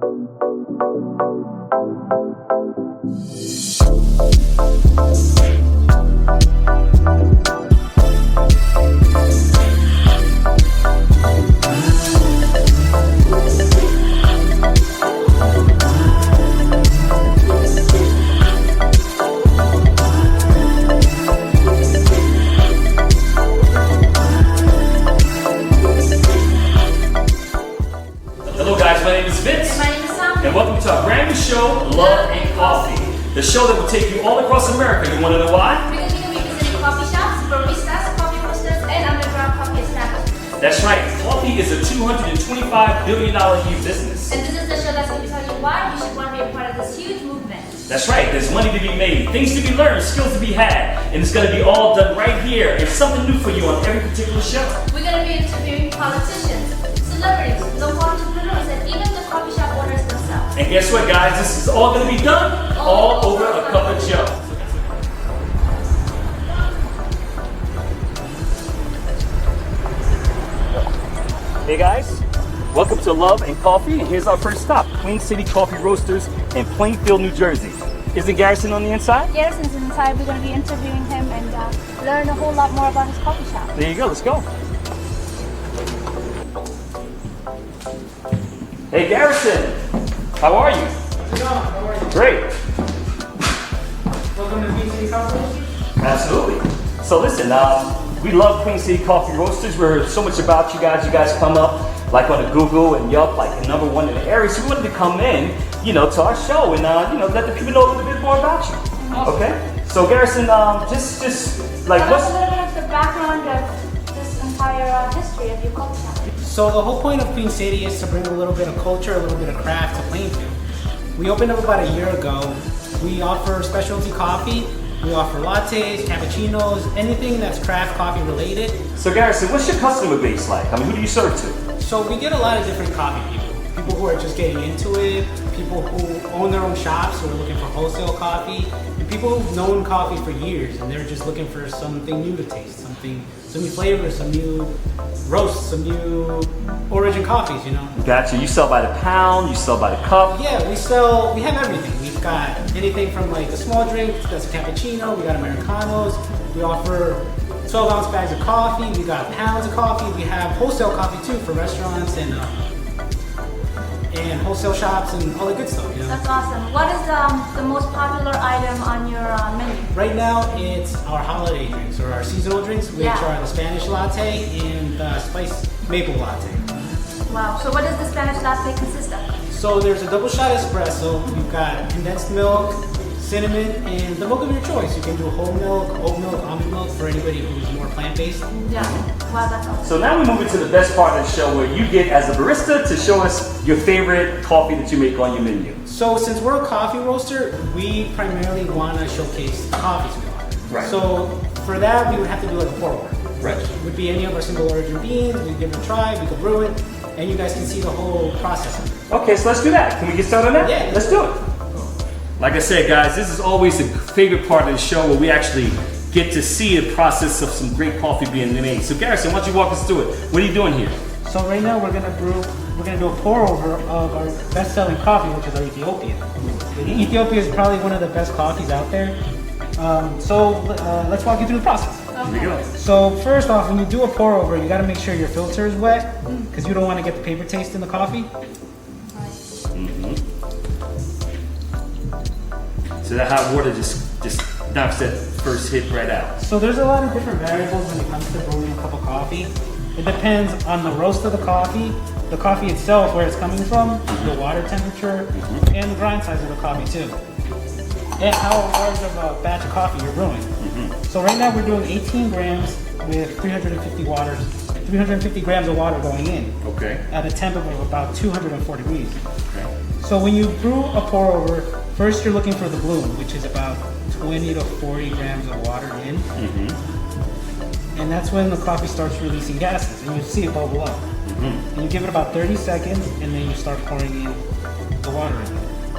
Hello guys, my name is Vince. And my name is Samree. And welcome to our brand new show, Love and Coffee. The show that will take you all across America. You want to know why? We're going to be visiting coffee shops, baristas, coffee roasters, and underground coffee establishments. That's right, coffee is a $225 billion huge business. And this is the show that's going to tell you why you should want to be a part of this huge movement. That's right, there's money to be made, things to be learned, skills to be had, and it's going to be all done right here. It's something new for you on every particular show. We're going to be interviewing politicians, celebrities, local entrepreneurs, and even the coffee shop owners themselves. And guess what guys, this is all going to be done all over a cup of Joe. Hey guys, welcome to Love and Coffee, and here's our first stop, Queen City Coffee Roasters in Plainfield, New Jersey. Isn't Garrison on the inside? Garrison's inside. We're going to be interviewing him and learn a whole lot more about his coffee shop. There you go, let's go. Hey Garrison, how are you? How's it going? How are you? Great. Welcome to Queen City Coffee Roasters. Absolutely. So listen, we love Queen City Coffee Roasters. We heard so much about you guys. You guys come up like on the Google and Yelp, like #1 in the area. So we wanted to come in, to our show and let the people know a little bit more about you. Awesome. Okay. So Garrison, just like Tell us what's a little bit of the background of this entire history of your coffee shop. So the whole point of Queen City is to bring a little bit of culture, a little bit of craft to Plainfield. We opened up about a year ago. We offer specialty coffee. We offer lattes, cappuccinos, anything that's craft coffee related. So Garrison, what's your customer base like? I mean, who do you serve to? So we get a lot of different coffee people. People who are just getting into it, people who own their own shops who are looking for wholesale coffee, and people who've known coffee for years and they're just looking for something new to taste, some new flavors, some new roasts, some new origin coffees, Gotcha. You sell by the pound, you sell by the cup. Yeah, we have everything. We've got anything from like a small drink, that's a cappuccino, we got Americanos, we offer 12-ounce bags of coffee, we got pounds of coffee, we have wholesale coffee too for restaurants and wholesale shops and all the good stuff, That's awesome. What is the most popular item on your menu? Right now, it's our holiday drinks or our seasonal drinks, which Yeah. are the Spanish latte and the spice maple latte. Wow. So what does the Spanish latte consist of? So there's a double shot espresso. We've got condensed milk, cinnamon, and the milk of your choice. You can do whole milk, oat milk, almond milk for anybody who's more plant-based. Yeah. Wow, that's awesome. So now we move into the best part of the show where you get, as a barista, to show us your favorite coffee that you make on your menu. So since we're a coffee roaster, we primarily want to showcase the coffees we offer. Right. So for that, we would have to do like a pour over. Right. Which would be any of our single origin beans. We give it a try, we could brew it, and you guys can see the whole process of it. Okay, so let's do that. Can we get started on that? Yeah. Let's do it. Like I said, guys, this is always the favorite part of the show where we actually get to see the process of some great coffee being made. So Garrison, why don't you walk us through it? What are you doing here? So right now we're gonna do a pour over of our best-selling coffee, which is our Ethiopian. Ethiopia is probably one of the best coffees out there. Let's walk you through the process. Here we go. So first off, when you do a pour over, you gotta make sure your filter is wet because you don't want to get the paper taste in the coffee. So that hot water just knocks that first hit right out. So there's a lot of different variables when it comes to brewing a cup of coffee. It depends on the roast of the coffee itself, where it's coming from, the water temperature, and the grind size of the coffee too. And how large of a batch of coffee you're brewing. So right now we're doing 18 grams with 350 grams of water going in. Okay. At a temp of about 204 degrees. Okay. So when you brew a pour over, first you're looking for the bloom, which is about 20 to 40 grams of water in. And that's when the coffee starts releasing gases, and you see it bubble up. And you give it about 30 seconds, and then you start pouring in the water in.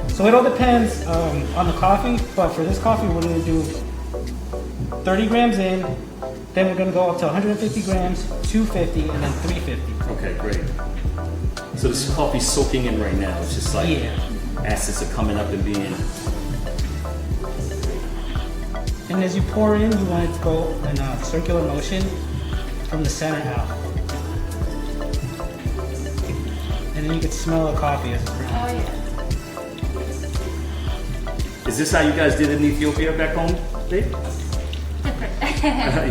So it all depends on the coffee, but for this coffee we're going to do 30 grams in, then we're going to go up to 150 grams, 250, and then 350. Okay, great. So this coffee's soaking in right now. It's just like Yeah. acids are coming up and being. And as you pour in, you want it to go in a circular motion from the center out. And then you can smell the coffee as it's brewing. Oh yeah. Is this how you guys did it in Ethiopia back home, Dave? Different.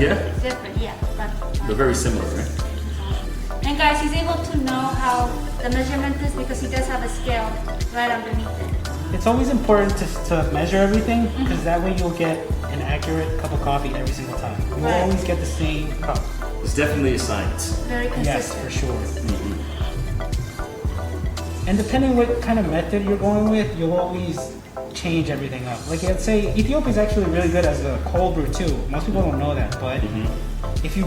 Yeah? Different, yeah. But, They're very similar, right? and guys, he's able to know how the measurement is because he does have a scale right underneath it. It's always important to measure everything because that way you'll get an accurate cup of coffee every single time. You'll Right. always get the same cup. It's definitely a science. Very consistent. Yes, for sure. And depending what kind of method you're going with, you'll always change everything up. Like I'd say Ethiopia is actually really good as a cold brew too. Most people don't know that, but if you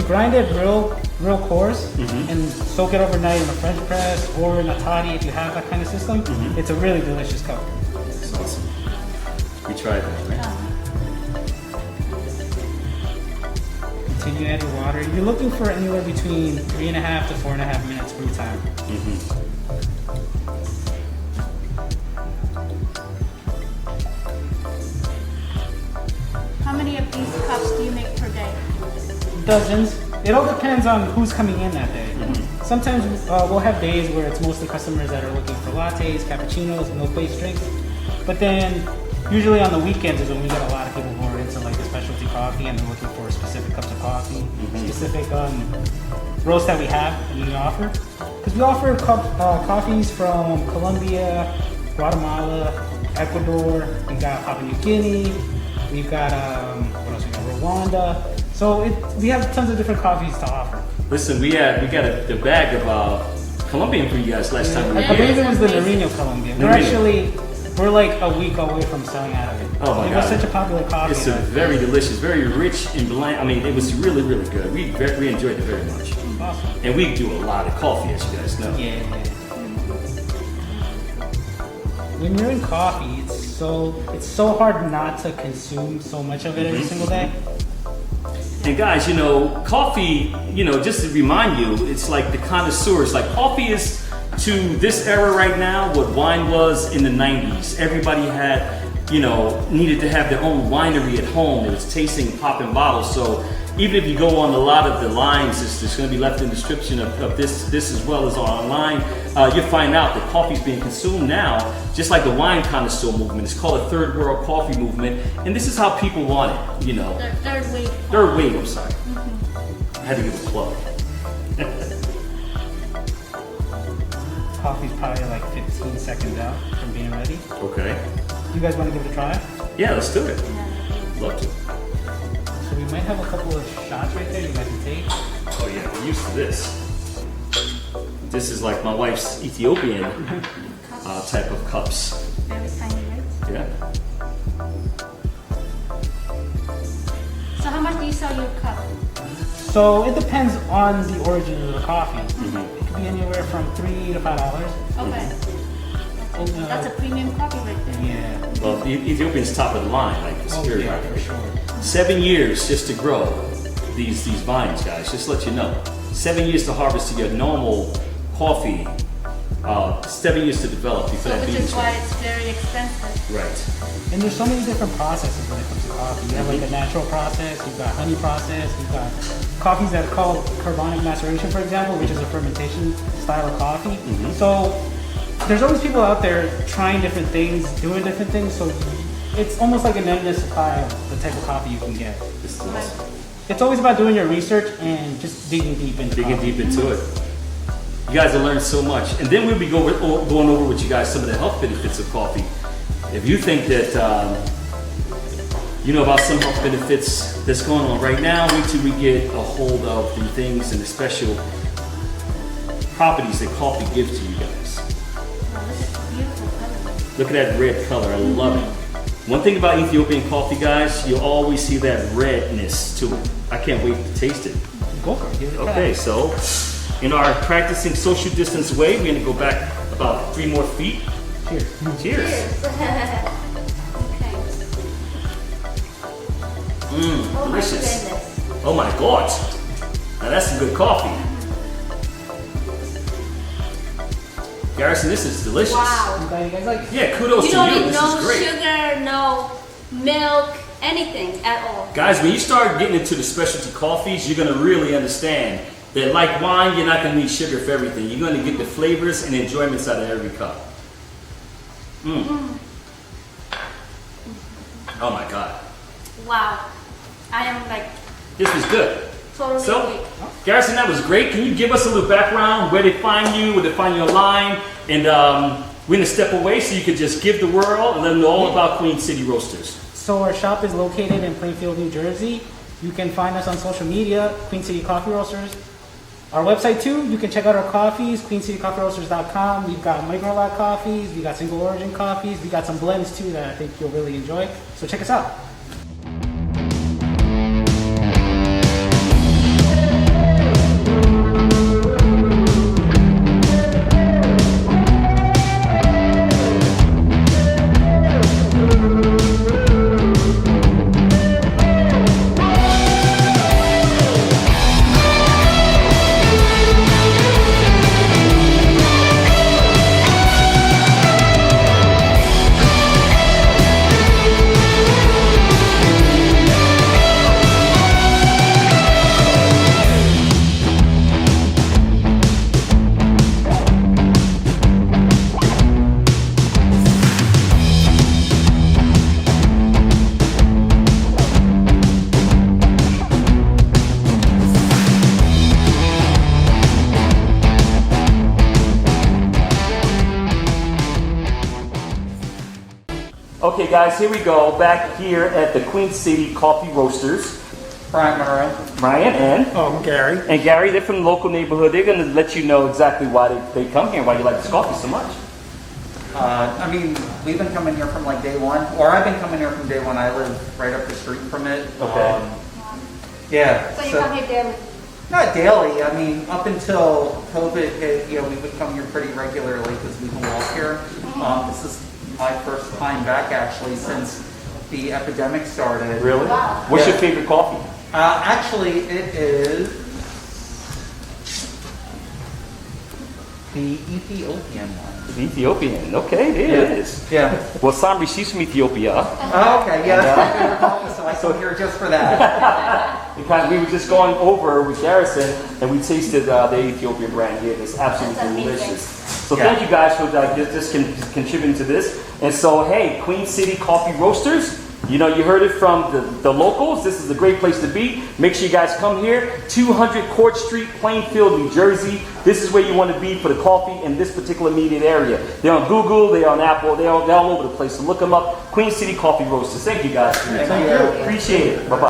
grind it real coarse and soak it overnight in a French press or in a toddy, if you have that kind of system, it's a really delicious cup. That's awesome. We tried that, right? Continue to add your water. You're looking for anywhere between 3.5 to 4.5 minutes brew time. How many of these cups do you make per day? Dozens. It all depends on who's coming in that day. Sometimes we'll have days where it's mostly customers that are looking for lattes, cappuccinos, milk-based drinks. But then usually on the weekends is when we get a lot of people who are into like the specialty coffee and they're looking for specific cups of coffee, specific roasts that we have and we offer. Because we offer coffees from Colombia, Guatemala, Ecuador. We got Papua New Guinea. We've got what else? We got Rwanda. So we have tons of different coffees to offer. Listen, we got the bag of Colombian for you guys last time. I believe it was the Nariño Colombian. We're like a week away from selling out of it. Oh my It God. was such a popular coffee. It's very delicious, very rich and bland. I mean, it was really, really good. We enjoyed it very much. Awesome. And we do a lot of coffee, as you guys know. Yeah. When you're in coffee, it's so hard not to consume so much of it every single day. And guys, coffee, just to remind you, it's like the connoisseurs. Like coffee is to this era right now what wine was in the 90s. Everybody had, needed to have their own winery at home. It was tasting, popping bottles. So even if you go on a lot of the lines, it's going to be left in the description of this as well as online. You'll find out that coffee is being consumed now, just like the wine connoisseur movement. It's called a third world coffee movement, and this is how people want it. Third wave. Third wave. I'm sorry. I had to give a plug. Coffee's probably like 15 seconds out from being ready. Okay. You guys want to give it a try? Yeah, let's do it. Love to. So we might have a couple of shots right there you guys can take. Oh yeah, we're used to this. This is like my wife's Ethiopian type of cups. Very tiny, right? Yeah. So how much do you sell your cup? So it depends on the origin of the coffee. It could be anywhere from $3 to $5. Okay. And, That's a premium coffee right there. Yeah. Well, Ethiopian's top of the line, like it's very yeah, high. for sure. 7 years just to grow these vines, guys. Just to let you know. 7 years to harvest your normal coffee. 7 years to develop before that Which bean is why starts. it's very expensive. Right. And there's so many different processes when it comes to coffee. You have like a natural process, you've got honey process, you've got coffees that are called carbonic maceration, for example, which is a fermentation style of coffee. So there's always people out there trying different things, doing different things. So it's almost like an endless supply of the type of coffee you can get. This is awesome. It's always about doing your research and just digging deep into Digging coffee. deep into it. You guys have learned so much. And then we'll be going over with you guys some of the health benefits of coffee. If you think that you know about some health benefits that's going on right now, wait till we get a hold of the things and the special properties that coffee gives to you guys. Wow, this is a beautiful color. Look at that red color. I love it. One thing about Ethiopian coffee, guys, you'll always see that redness to it. I can't wait to taste it. Go for it. Give it a Okay, try. so in our practicing social distance way, we're gonna go back about 3 more feet. Cheers. Cheers. Okay. Mmm, Oh my delicious. goodness. Oh my God. Now that's some good coffee. Garrison, this is delicious. Wow. I'm glad you guys like it. Yeah, kudos You to don't you. need This no is great. sugar, no milk, anything at all. Guys, when you start getting into the specialty coffees, you're gonna really understand that like wine, you're not gonna need sugar for everything. You're gonna get the flavors and enjoyments out of every cup. Oh my God. Wow. I am like This was good. totally So, awake. Garrison, that was great. Can you give us a little background, where they find you, where they find you online, and we're gonna step away so you could just give the world and let them know all about Queen City Roasters. So our shop is located in Plainfield, New Jersey. You can find us on social media, Queen City Coffee Roasters. Our website too, you can check out our coffees, queencitycoffeeroasters.com. We've got micro lot coffees, we got single origin coffees, we got some blends too that I think you'll really enjoy. So check us out. Okay guys, here we go, back here at the Queen City Coffee Roasters. Brian Monroe. Ryan and Oh, I'm Gary. Gary, they're from the local neighborhood. They're gonna let you know exactly why they come here, why you like this coffee so much. I mean, we've been coming here from like day one, or I've been coming here from day one. I live right up the street from it. Okay. Yeah. So you come here daily. Not daily. I mean, up until COVID hit, we would come here pretty regularly because we can walk here. This is my first time back actually since the epidemic started. Really? Wow. What's Yeah. your favorite coffee? Actually, it is the Ethiopian one. The Ethiopian. Okay, there it is. Yeah. Well, Samree, she's from Ethiopia. Oh, okay. Yeah, that's my favorite coffee, so I come here just for that. Because we were just going over with Garrison and we tasted the Ethiopian brand here. It's absolutely That's amazing. delicious. So Yeah. thank you guys for just contributing to this. And so, hey, Queen City Coffee Roasters, you heard it from the locals. This is a great place to be. Make sure you guys come here. 200 Court Street, Plainfield, New Jersey. This is where you want to be for the coffee in this particular immediate area. They're on Google, they're on Apple, they're all over the place. So look them up. Queen City Coffee Roasters. Thank you guys. Thank you. Appreciate it. Bye-bye.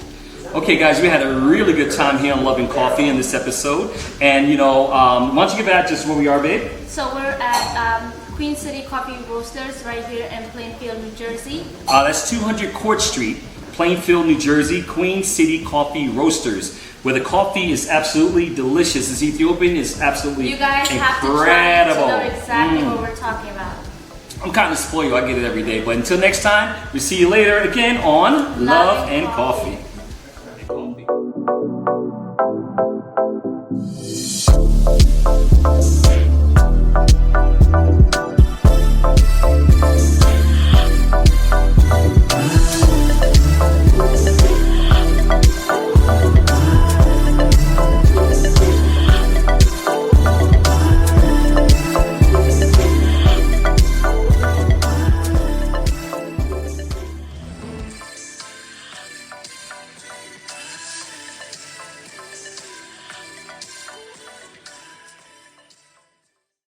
Okay, guys, we had a really good time here on Loving Coffee in this episode. And, why don't you give out just where we are, babe? So we're at Queen City Coffee Roasters right here in Plainfield, New Jersey. That's 200 Court Street, Plainfield, New Jersey, Queen City Coffee Roasters, where the coffee is absolutely delicious. This Ethiopian is absolutely You guys incredible. have to try it to know exactly what we're talking about. I'm kind of spoiled. I get it every day. But until next time, we'll see you later again on Love and Coffee.